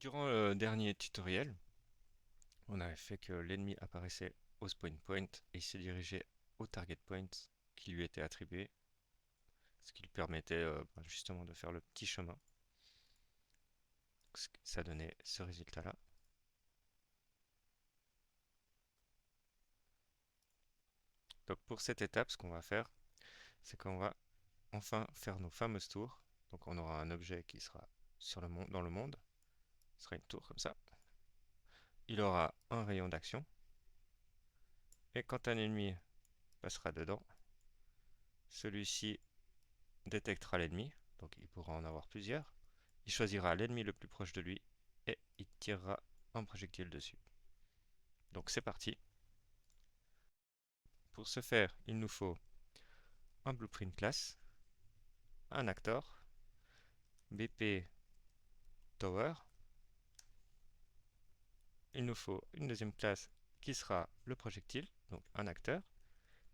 Durant le dernier tutoriel, on avait fait que l'ennemi apparaissait au spawn point et il se dirigeait au target point qui lui était attribué, ce qui lui permettait justement de faire le petit chemin. Ça donnait ce résultat-là. Donc pour cette étape, ce qu'on va faire, c'est qu'on va enfin faire nos fameuses tours. Donc on aura un objet qui sera sur le monde, dans le monde. Ce sera une tour comme ça. Il aura un rayon d'action. Et quand un ennemi passera dedans, celui-ci détectera l'ennemi. Donc il pourra en avoir plusieurs. Il choisira l'ennemi le plus proche de lui et il tirera un projectile dessus. Donc c'est parti. Pour ce faire, il nous faut un blueprint class, un actor, BP tower. Il nous faut une deuxième classe qui sera le projectile, donc un acteur,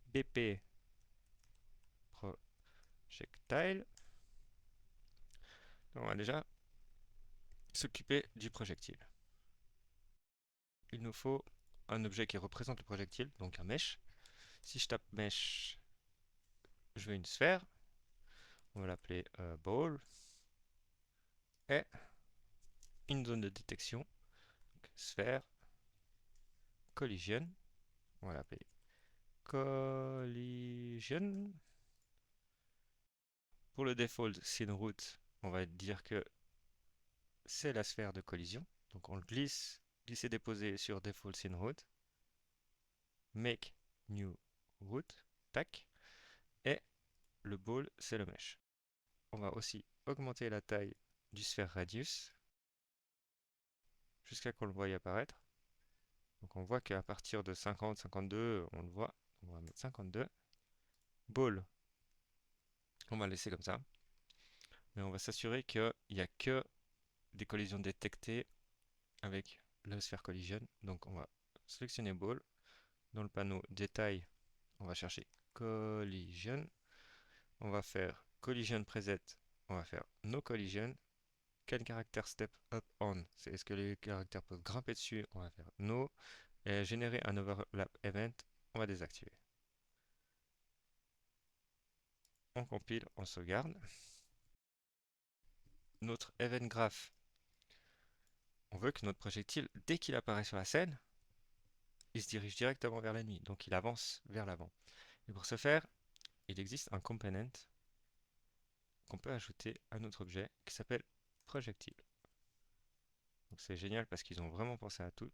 BP projectile. Donc on va déjà s'occuper du projectile. Il nous faut un objet qui représente le projectile, donc un mesh. Si je tape mesh, je veux une sphère. On va l'appeler ball. Et une zone de détection, donc sphère, collision. On va l'appeler collision. Pour le default scene route, on va dire que c'est la sphère de collision. Donc on le glisse, glisser déposer sur default scene route. Make new route. Tac. Et le ball, c'est le mesh. On va aussi augmenter la taille du sphère radius jusqu'à qu'on le voie apparaître. Donc on voit qu'à partir de 50, 52, on le voit. On va mettre 52. Ball, on va laisser comme ça. Mais on va s'assurer qu'il n'y a que des collisions détectées avec le sphere collision. Donc on va sélectionner Ball. Dans le panneau détail, on va chercher collision. On va faire collision preset. On va faire no collision. Quel caractère step up on? C'est est-ce que les caractères peuvent grimper dessus? On va faire no. Et générer un overlap event, on va désactiver. On compile, on sauvegarde. Notre event graph, on veut que notre projectile, dès qu'il apparaît sur la scène, il se dirige directement vers l'ennemi, donc il avance vers l'avant. Et pour ce faire, il existe un component qu'on peut ajouter à notre objet qui s'appelle projectile. Donc c'est génial parce qu'ils ont vraiment pensé à tout.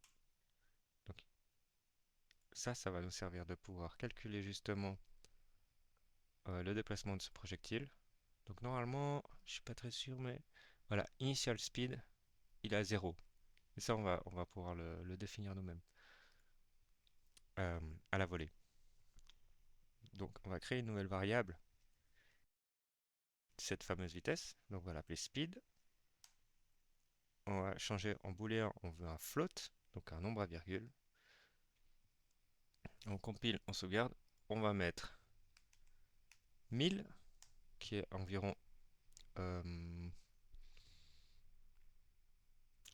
Donc ça va nous servir de pouvoir calculer justement le déplacement de ce projectile. Donc normalement, je suis pas très sûr, mais voilà, initial speed, il est à 0. Et ça, on va pouvoir le définir nous-mêmes à la volée. Donc on va créer une nouvelle variable, cette fameuse vitesse. Donc on va l'appeler speed. On va changer en booléen, on veut un float, donc un nombre à virgule. On compile, on sauvegarde. On va mettre 1000, qui est environ... euh,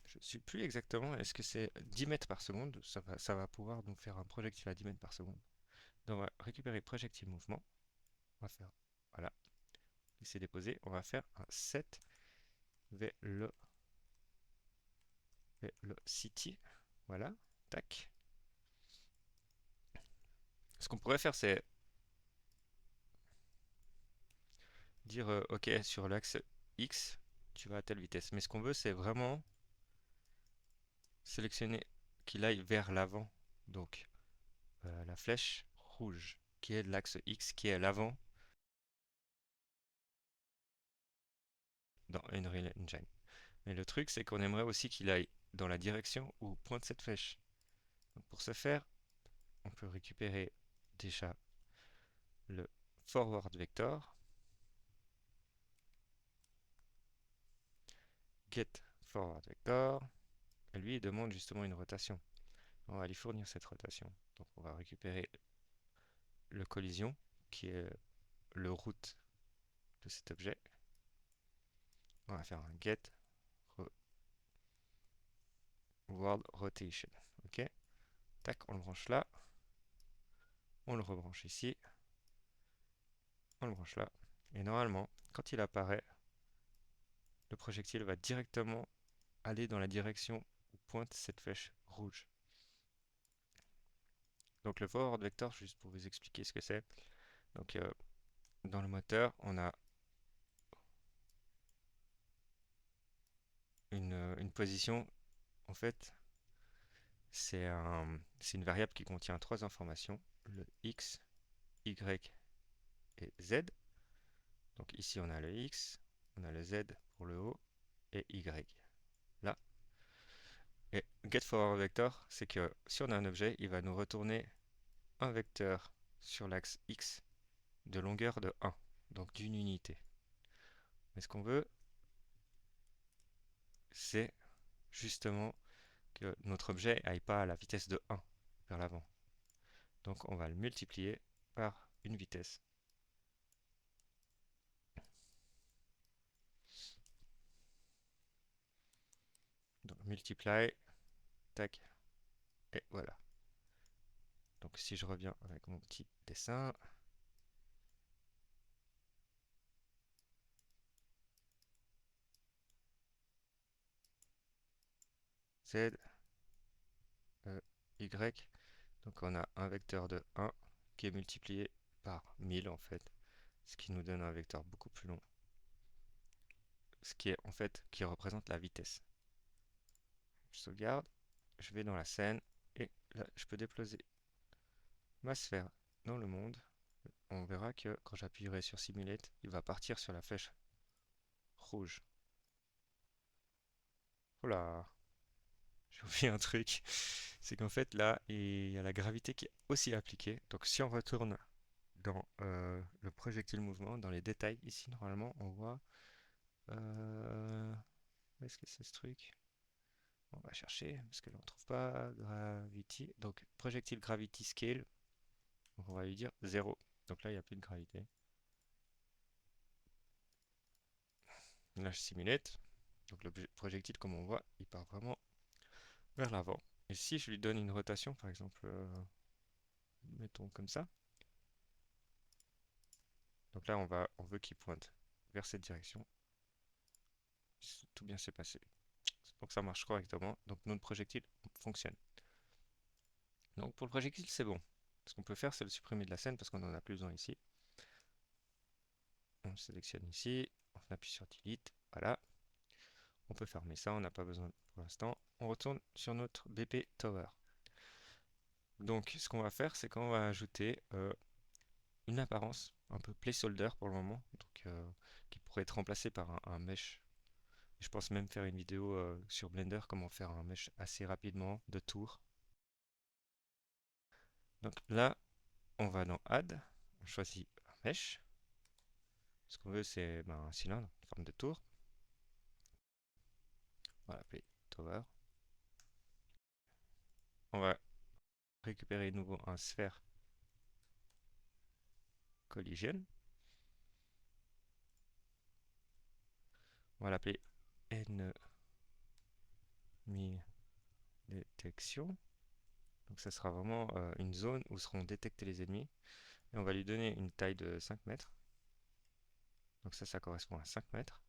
je ne sais plus exactement, est-ce que c'est 10 mètres par seconde? Ça va pouvoir nous faire un projectile à 10 mètres par seconde. Donc on va récupérer projectile mouvement. On va faire, voilà, laisser déposer. On va faire un set velocity. Voilà, tac. Ce qu'on pourrait faire, c'est dire, ok, sur l'axe X, tu vas à telle vitesse. Mais ce qu'on veut, c'est vraiment sélectionner qu'il aille vers l'avant. Donc, la flèche rouge, qui est l'axe X, qui est l'avant dans Unreal Engine. Mais le truc, c'est qu'on aimerait aussi qu'il aille dans la direction où pointe cette flèche. Donc, pour ce faire, on peut récupérer déjà le forward vector, get forward vector, et lui il demande justement une rotation. On va lui fournir cette rotation. Donc on va récupérer le collision, qui est le route de cet objet. On va faire un get world rotation. Ok, tac, on le branche là, on le rebranche ici, on le branche là. Et normalement, quand il apparaît, le projectile va directement aller dans la direction où pointe cette flèche rouge. Donc le forward vector, juste pour vous expliquer ce que c'est. Donc dans le moteur, on a une position. En fait, c'est une variable qui contient trois informations, le x, y et z. Donc ici on a le x, on a le z pour le haut et y là. Et getForwardVector, c'est que si on a un objet, il va nous retourner un vecteur sur l'axe x de longueur de 1, donc d'une unité. Mais ce qu'on veut, c'est justement que notre objet aille pas à la vitesse de 1 vers l'avant. Donc on va le multiplier par une vitesse. Donc multiply, tac, et voilà. Donc si je reviens avec mon petit dessin, Z, Y, donc on a un vecteur de 1 qui est multiplié par 1000 en fait, ce qui nous donne un vecteur beaucoup plus long, ce qui est en fait qui représente la vitesse. Je sauvegarde, je vais dans la scène et là je peux déposer ma sphère dans le monde. On verra que quand j'appuierai sur Simulate, il va partir sur la flèche rouge. Oh là, j'ai oublié un truc. C'est qu'en fait là, il y a la gravité qui est aussi appliquée. Donc si on retourne dans le projectile mouvement, dans les détails, ici normalement on voit... où est-ce que c'est ce truc? On va chercher, parce que là on trouve pas Gravity. Donc projectile Gravity Scale, donc on va lui dire 0. Donc là il n'y a plus de gravité. Là je simulate. Donc le projectile comme on voit, il part vraiment vers l'avant. Et si je lui donne une rotation, par exemple, mettons comme ça, donc là on veut qu'il pointe vers cette direction. Tout bien s'est passé. Donc ça marche correctement. Donc notre projectile fonctionne. Donc pour le projectile c'est bon. Ce qu'on peut faire c'est le supprimer de la scène parce qu'on en a plus besoin ici. On sélectionne ici, on appuie sur Delete, voilà. On peut fermer ça, on n'a pas besoin pour l'instant. On retourne sur notre BP Tower. Donc ce qu'on va faire c'est qu'on va ajouter une apparence un peu placeholder pour le moment, donc qui pourrait être remplacée par un mesh. Je pense même faire une vidéo sur Blender comment faire un mesh assez rapidement de tour. Donc là, on va dans Add, on choisit un mesh. Ce qu'on veut, c'est un cylindre en forme de tour. On va l'appeler Tower. On va récupérer de nouveau un sphère collision. On va l'appeler Enemy Detection. Donc ça sera vraiment une zone où seront détectés les ennemis. Et on va lui donner une taille de 5 mètres. Donc ça correspond à 5 mètres.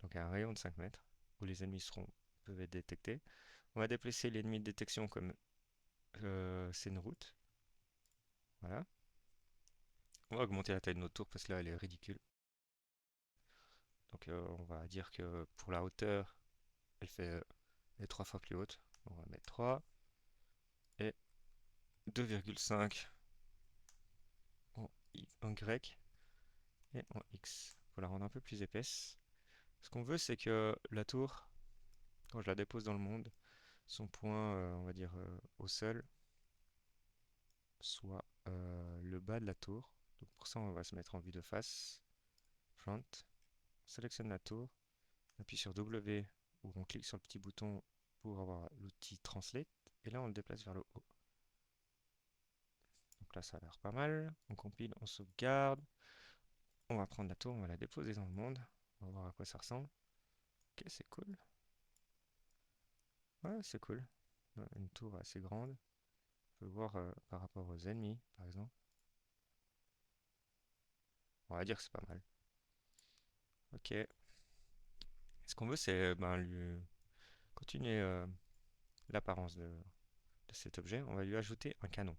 Donc un rayon de 5 mètres où les ennemis peuvent être détectés. On va déplacer l'ennemi de détection comme c'est une route. Voilà. On va augmenter la taille de notre tour parce que là elle est ridicule. Donc on va dire que pour la hauteur, elle est 3 fois plus haute. On va mettre 3 et 2,5 en Y et en X pour la rendre un peu plus épaisse. Ce qu'on veut, c'est que la tour, quand je la dépose dans le monde, son point, on va dire au sol, soit le bas de la tour. Donc pour ça, on va se mettre en vue de face, front, on sélectionne la tour, on appuie sur W ou on clique sur le petit bouton pour avoir l'outil Translate, et là on le déplace vers le haut. Donc là ça a l'air pas mal, on compile, on sauvegarde, on va prendre la tour, on va la déposer dans le monde, on va voir à quoi ça ressemble. Ok, c'est cool. Ouais, c'est cool. Ouais, une tour assez grande. On peut voir par rapport aux ennemis, par exemple. On va dire que c'est pas mal. Ok. Ce qu'on veut, c'est ben, lui continuer l'apparence de cet objet. On va lui ajouter un canon.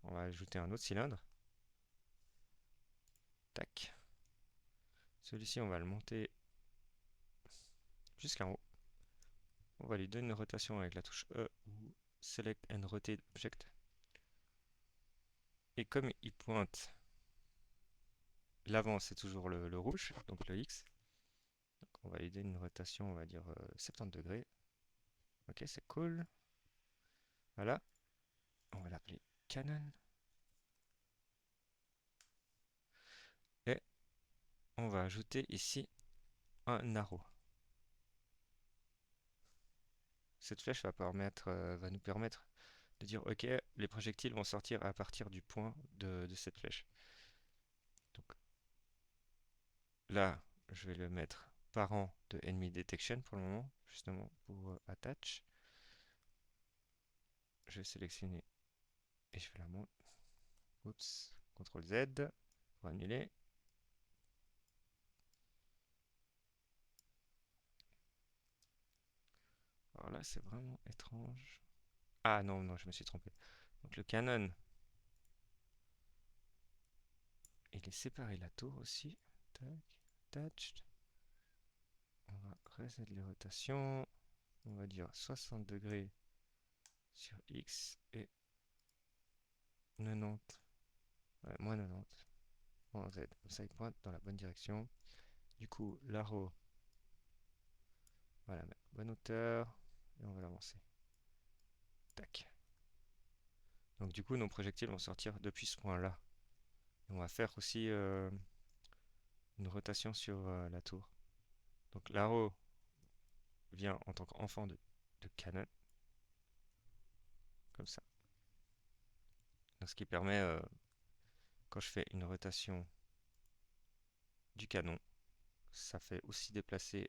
On va ajouter un autre cylindre. Tac. Celui-ci, on va le monter jusqu'en haut. On va lui donner une rotation avec la touche E ou Select and Rotate Object. Et comme il pointe l'avant, c'est toujours le rouge, donc le X. Donc on va lui donner une rotation, on va dire 70 degrés. Ok, c'est cool. Voilà. On va l'appeler Canon. Et on va ajouter ici un arrow. Cette flèche va nous permettre de dire ok, les projectiles vont sortir à partir du point de cette flèche. Donc là, je vais le mettre parent de enemy detection pour le moment, justement pour attach. Je vais sélectionner et je vais la monter. Oups, CTRL Z pour annuler. Alors là, c'est vraiment étrange. Ah non, non, je me suis trompé. Donc le canon, il est séparé la tour aussi. Tac, attached. On va reset les rotations. On va dire 60 degrés sur X et 90. Ouais, moins 90 en Z. Comme ça, il pointe dans la bonne direction. Du coup, l'arrow, on va la mettre à bonne hauteur et on va l'avancer. Tac. Donc du coup, nos projectiles vont sortir depuis ce point-là. Et on va faire aussi une rotation sur la tour. Donc l'arrow vient en tant qu'enfant de canon, comme ça. Donc, ce qui permet, quand je fais une rotation du canon, ça fait aussi déplacer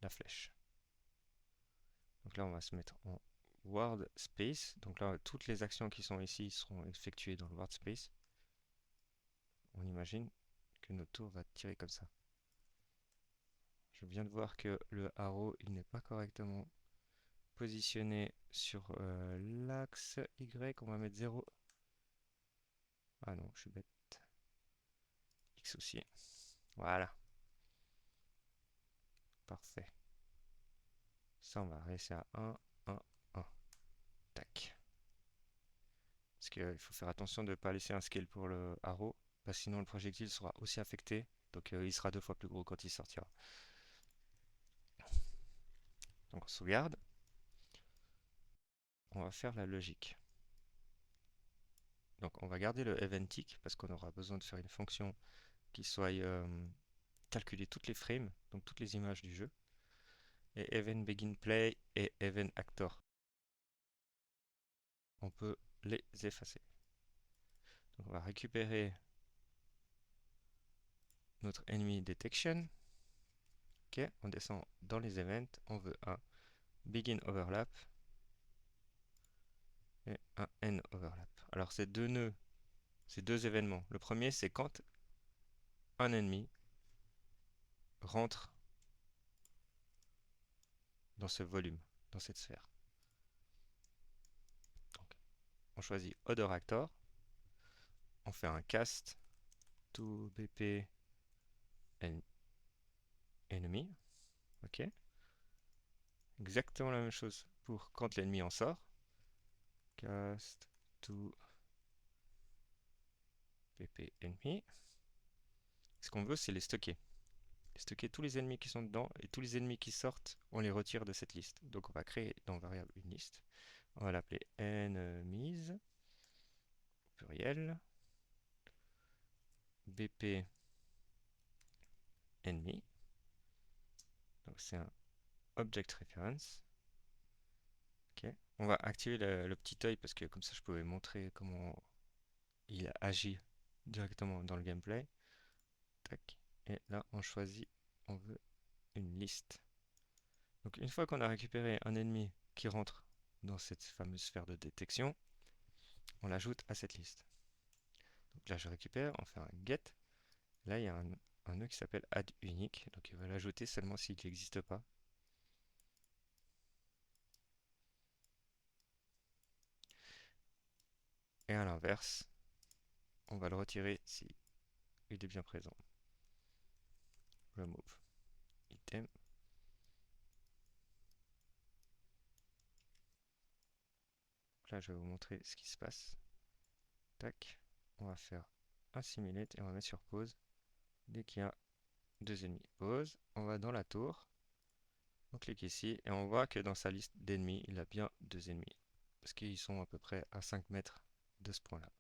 la flèche. Donc là, on va se mettre en World Space. Donc là, toutes les actions qui sont ici seront effectuées dans le World Space. On imagine que notre tour va tirer comme ça. Je viens de voir que le arrow, il n'est pas correctement positionné sur l'axe Y. On va mettre 0. Ah non, je suis bête. X aussi. Voilà. Parfait. Ça, on va rester à 1, 1, 1. Tac. Parce qu'il faut faire attention de ne pas laisser un scale pour le arrow, parce que sinon le projectile sera aussi affecté, donc il sera 2 fois plus gros quand il sortira. Donc on sauvegarde, on va faire la logique. Donc on va garder le event tick, parce qu'on aura besoin de faire une fonction qui soit calculer toutes les frames, donc toutes les images du jeu, et event begin play et event actor. On peut les effacer. Donc on va récupérer notre enemy detection. Ok, on descend dans les events, on veut un begin overlap et un end overlap. Alors ces deux nœuds, ces deux événements. Le premier, c'est quand un ennemi rentre dans ce volume, dans cette sphère. Donc, on choisit Other Actor, on fait un cast to BP enemy. Ok. Exactement la même chose pour quand l'ennemi en sort. Cast to BP enemy. Ce qu'on veut, c'est les stocker. Stocker tous les ennemis qui sont dedans et tous les ennemis qui sortent, on les retire de cette liste. Donc on va créer dans variable une liste. On va l'appeler enemies, pluriel, BP enemy. Donc c'est un object reference. Ok. On va activer le petit œil parce que comme ça je pouvais montrer comment il agit directement dans le gameplay. Tac. Et là on choisit, on veut une liste. Donc une fois qu'on a récupéré un ennemi qui rentre dans cette fameuse sphère de détection, on l'ajoute à cette liste. Donc là je récupère, on fait un get. Là il y a un nœud qui s'appelle add unique, donc il va l'ajouter seulement s'il n'existe pas. Et à l'inverse, on va le retirer si il est bien présent. Remove item. Là je vais vous montrer ce qui se passe. Tac, on va faire un simulate et on va mettre sur pause dès qu'il y a deux ennemis. Pause, on va dans la tour, on clique ici et on voit que dans sa liste d'ennemis, il a bien deux ennemis. Parce qu'ils sont à peu près à 5 mètres de ce point-là.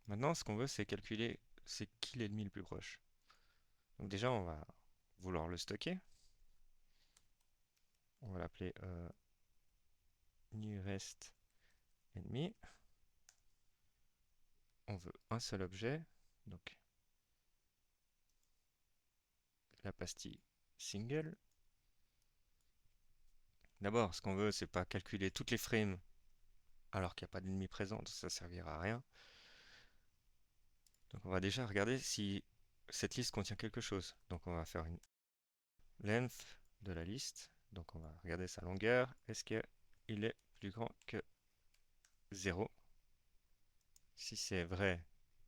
Maintenant, ce qu'on veut, c'est calculer c'est qui l'ennemi le plus proche. Donc déjà, on va vouloir le stocker. On va l'appeler nearest enemy. On veut un seul objet, donc la pastille single. D'abord, ce qu'on veut, c'est pas calculer toutes les frames alors qu'il n'y a pas d'ennemi présent, ça servira à rien. Donc on va déjà regarder si cette liste contient quelque chose. Donc on va faire une length de la liste. Donc on va regarder sa longueur. Est-ce qu'il est plus grand que 0? Si c'est vrai,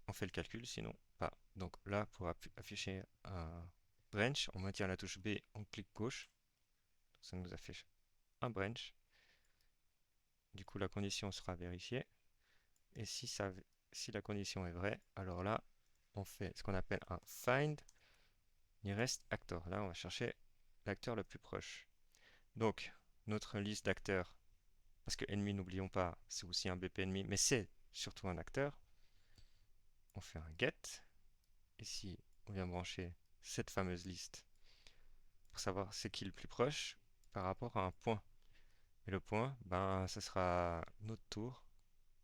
on fait le calcul, sinon pas. Donc là, pour afficher un branch, on maintient la touche B, on clique gauche. Ça nous affiche un branch. Du coup, la condition sera vérifiée. Et si la condition est vraie, alors là, on fait ce qu'on appelle un find nearest actor. Là, on va chercher l'acteur le plus proche. Donc, notre liste d'acteurs, parce que ennemi, n'oublions pas, c'est aussi un BP ennemi, mais c'est surtout un acteur. On fait un get. Ici, on vient brancher cette fameuse liste pour savoir c'est qui le plus proche par rapport à un point. Et le point, ben, ce sera notre tour.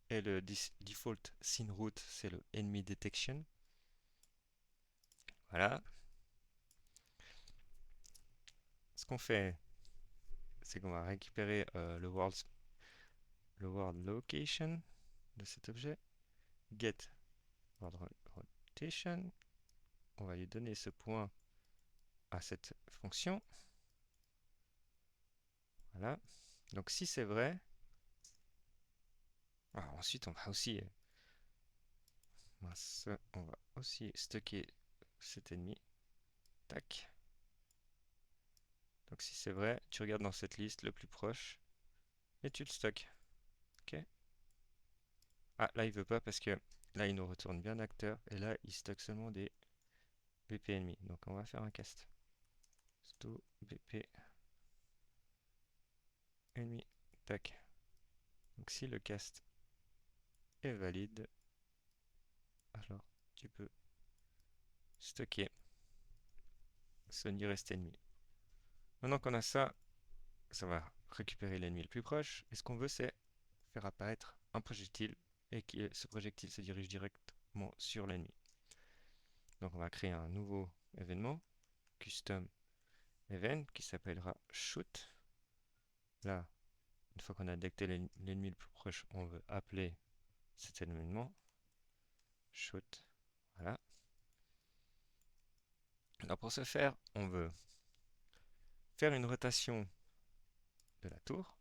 Et le default scene route, c'est le enemy detection. Voilà. Ce qu'on fait, c'est qu'on va récupérer le world location de cet objet. Get world rotation. On va lui donner ce point à cette fonction. Voilà. Donc si c'est vrai, ensuite on va aussi stocker cet ennemi. Tac. Donc si c'est vrai, tu regardes dans cette liste le plus proche et tu le stockes. Ok. Ah, là il veut pas parce que là il nous retourne bien acteur et là il stocke seulement des BP ennemis. Donc on va faire un cast. Sto BP ennemi. Tac. Donc si le cast est valide, alors tu peux stocker ce nearest ennemi. Maintenant qu'on a ça, ça va récupérer l'ennemi le plus proche. Et ce qu'on veut, c'est faire apparaître un projectile et que ce projectile se dirige directement sur l'ennemi. Donc on va créer un nouveau événement, custom event, qui s'appellera shoot. Là, une fois qu'on a détecté l'ennemi le plus proche, on veut appeler cet événement shoot. Voilà. Alors pour ce faire, on veut faire une rotation de la tour,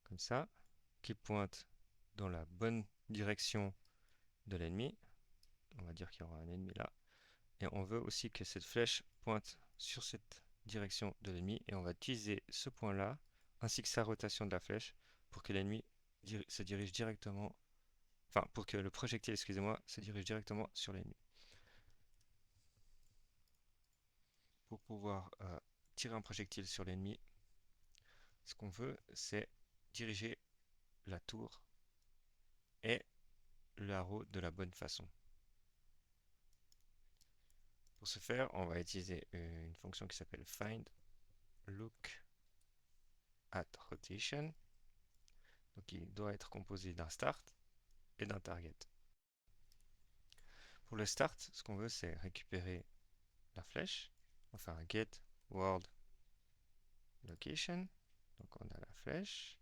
comme ça, qui pointe dans la bonne direction de l'ennemi. On va dire qu'il y aura un ennemi là. Et on veut aussi que cette flèche pointe sur cette direction de l'ennemi. Et on va utiliser ce point-là, ainsi que sa rotation de la flèche, pour que l'ennemi se dirige directement, enfin, pour que le projectile, excusez-moi, se dirige directement sur l'ennemi. Pour pouvoir tirer un projectile sur l'ennemi, ce qu'on veut, c'est diriger la tour et l'arrow de la bonne façon. Pour ce faire, on va utiliser une fonction qui s'appelle find look at rotation. Donc il doit être composé d'un start et d'un target. Pour le start, ce qu'on veut, c'est récupérer la flèche. On va faire un get world location. Donc on a la flèche.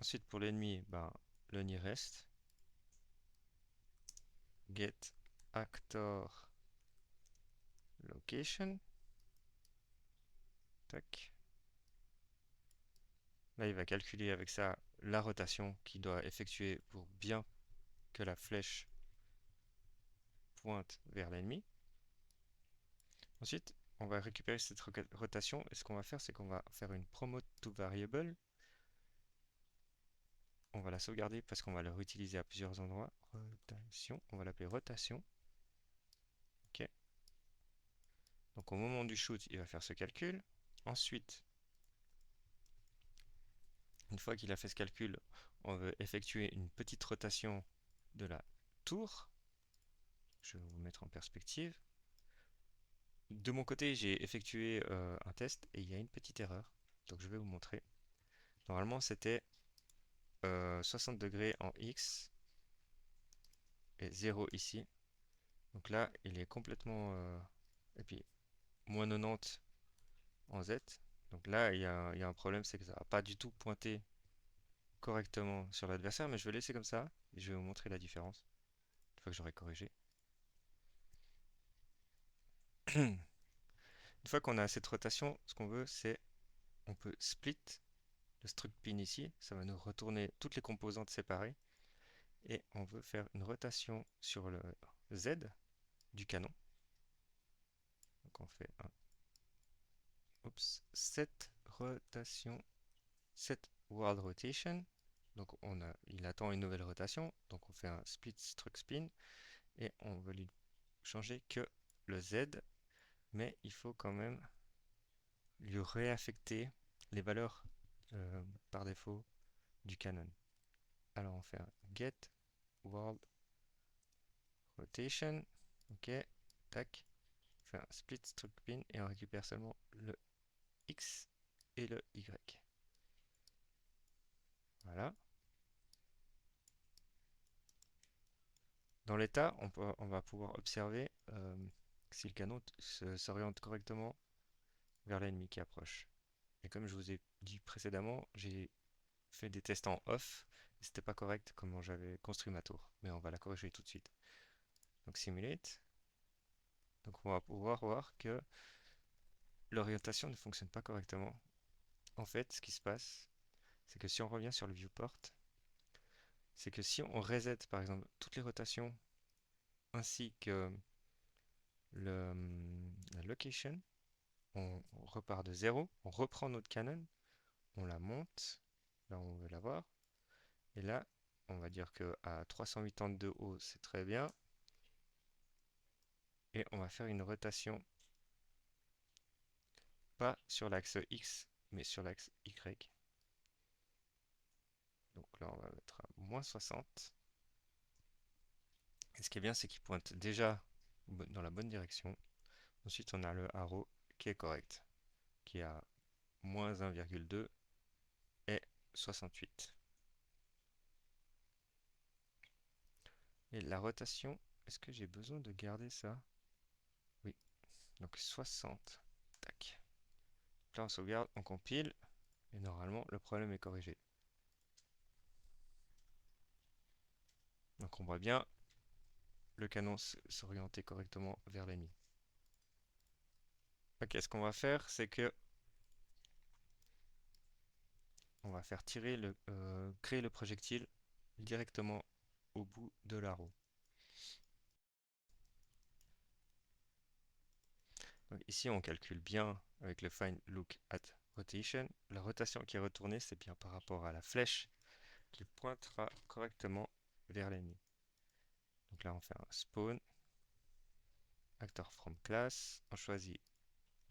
Ensuite, pour l'ennemi, ben, le nearest. Get actor location. Tac. Là, il va calculer avec ça la rotation qu'il doit effectuer pour bien que la flèche pointe vers l'ennemi. Ensuite, on va récupérer cette rotation et ce qu'on va faire, c'est qu'on va faire une promote to variable. On va la sauvegarder parce qu'on va la réutiliser à plusieurs endroits. Rotation, on va l'appeler rotation. Ok. Donc au moment du shoot, il va faire ce calcul. Ensuite, une fois qu'il a fait ce calcul, on veut effectuer une petite rotation de la tour. Je vais vous mettre en perspective. De mon côté, j'ai effectué un test et il y a une petite erreur. Donc je vais vous montrer. Normalement, c'était 60 degrés en X et 0 ici. Donc là, il est complètement... et puis, moins 90 en Z. Donc là, il y a un problème, c'est que ça va pas du tout pointer correctement sur l'adversaire, mais je vais laisser comme ça et je vais vous montrer la différence une fois que j'aurai corrigé. Une fois qu'on a cette rotation, ce qu'on veut, c'est on peut split le struct pin ici, ça va nous retourner toutes les composantes séparées et on veut faire une rotation sur le Z du canon. Donc on fait un set rotation, set world rotation. Donc il attend une nouvelle rotation. Donc on fait un split struct spin et on veut lui changer que le Z, mais il faut quand même lui réaffecter les valeurs par défaut du canon. Alors on fait un get world rotation. Ok, tac. On fait un split struct pin et on récupère seulement le X et le Y. Voilà. Dans l'état, on va pouvoir observer si le canon s'oriente correctement vers l'ennemi qui approche. Et comme je vous ai dit précédemment, j'ai fait des tests en off et c'était pas correct comment j'avais construit ma tour. Mais on va la corriger tout de suite. Donc simulate. Donc on va pouvoir voir que l'orientation ne fonctionne pas correctement. En fait, ce qui se passe, c'est que si on revient sur le viewport, c'est que si on reset par exemple toutes les rotations ainsi que la location, on repart de zéro, on reprend notre canon, on la monte, là on veut la voir, et là on va dire que à 380 de haut c'est très bien, et on va faire une rotation pas sur l'axe X mais sur l'axe Y. Donc là on va mettre à moins 60. Et ce qui est bien c'est qu'il pointe déjà dans la bonne direction. Ensuite on a le arrow qui est correct, qui est à moins 1,2 et 68. Et la rotation, est-ce que j'ai besoin de garder ça? Oui, donc 60. Tac. Là on sauvegarde, on compile, et normalement le problème est corrigé. Donc on voit bien le canon s'orienter correctement vers l'ennemi. Ok, ce qu'on va faire, c'est que on va faire créer le projectile directement au bout de la roue. Donc ici on calcule bien avec le find look at rotation. La rotation qui est retournée, c'est bien par rapport à la flèche qui pointera correctement vers l'ennemi. Donc là on fait un spawn, actor from class, on choisit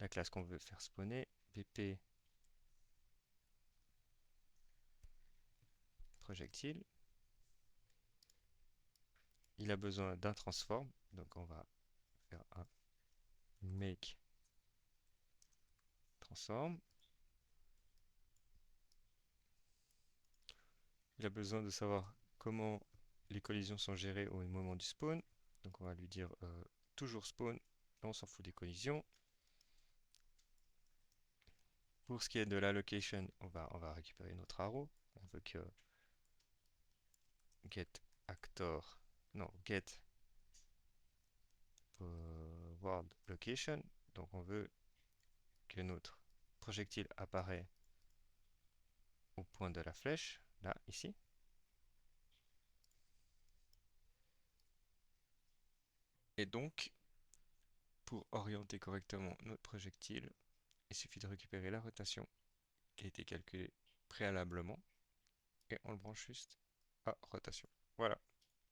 la classe qu'on veut faire spawner, BP projectile. Il a besoin d'un transform, donc on va faire un make transform. Il a besoin de savoir comment les collisions sont gérées au moment du spawn. Donc on va lui dire toujours spawn, on s'en fout des collisions. Pour ce qui est de la location, on va récupérer notre arrow. On veut que get actor, non, get world location. Donc on veut que notre projectile apparaît au point de la flèche, là, ici. Et donc, pour orienter correctement notre projectile, il suffit de récupérer la rotation qui a été calculée préalablement et on le branche juste à rotation. Voilà,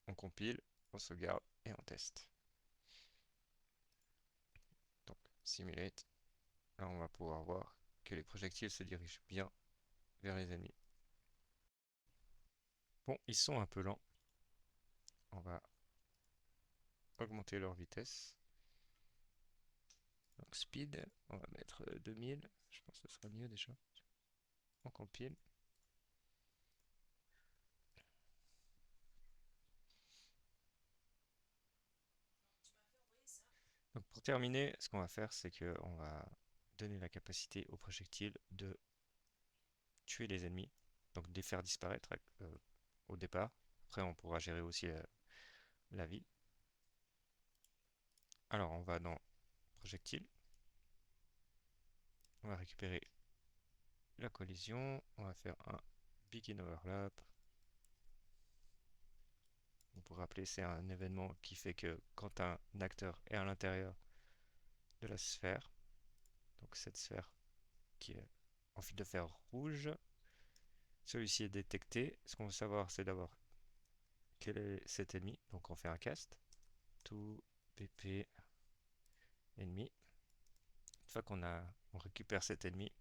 on compile, on sauvegarde et on teste. Donc, simulate. Là, on va pouvoir voir que les projectiles se dirigent bien vers les ennemis. Bon, ils sont un peu lents. On va augmenter leur vitesse. Donc speed, on va mettre 2000. Je pense que ce sera mieux déjà. On compile. Donc pour terminer, ce qu'on va faire, c'est qu'on va donner la capacité au projectile de tuer les ennemis. Donc de les faire disparaître au départ. Après, on pourra gérer aussi la vie. Alors, on va dans projectile. On va récupérer la collision. On va faire un begin overlap. Pour rappeler, c'est un événement qui fait que quand un acteur est à l'intérieur de la sphère, donc cette sphère qui est en fil de fer rouge, celui-ci est détecté. Ce qu'on veut savoir, c'est d'abord quel est cet ennemi. Donc on fait un cast. Tout pp ennemi. Une fois on récupère cet ennemi,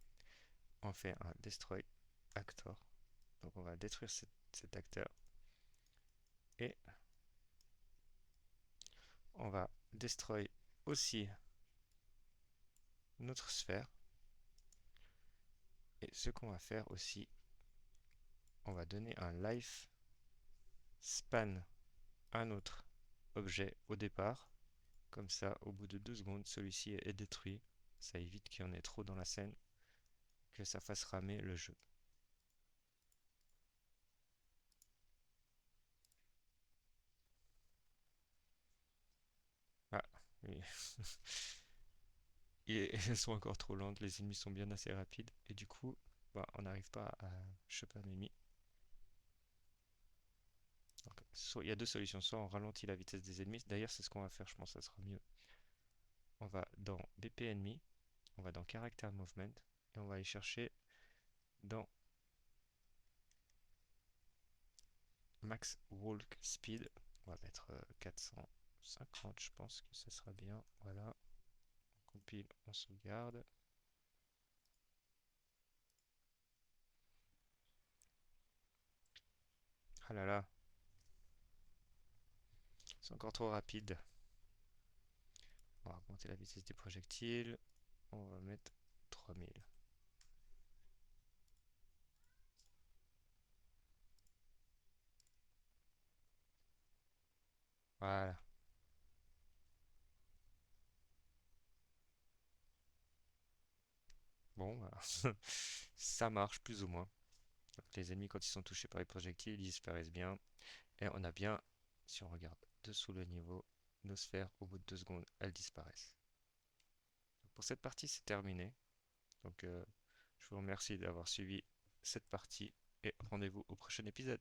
on fait un destroy actor. Donc on va détruire cet acteur. Et on va destroy aussi notre sphère. Et ce qu'on va faire aussi, on va donner un life span à notre objet au départ. Comme ça, au bout de 2 secondes, celui-ci est détruit. Ça évite qu'il y en ait trop dans la scène, que ça fasse ramer le jeu. Ah, oui. Elles sont encore trop lentes, les ennemis sont bien assez rapides. Et du coup, bah, on n'arrive pas à choper un ennemi. Donc, il y a deux solutions. Soit on ralentit la vitesse des ennemis. D'ailleurs, c'est ce qu'on va faire, je pense que ça sera mieux. On va dans BP ennemi, on va dans Character Movement, et on va aller chercher dans Max Walk Speed. On va mettre 450, je pense que ça sera bien. Voilà, on compile, on sauvegarde. Ah là là, c'est encore trop rapide. On va augmenter la vitesse des projectiles. On va mettre 3000. Voilà. Bon, bah, ça marche plus ou moins. Donc, les ennemis, quand ils sont touchés par les projectiles, ils disparaissent bien. Et on a bien, si on regarde dessous le niveau, nos sphères, au bout de 2 secondes, elles disparaissent. Donc, pour cette partie, c'est terminé. Donc, je vous remercie d'avoir suivi cette partie et rendez-vous au prochain épisode.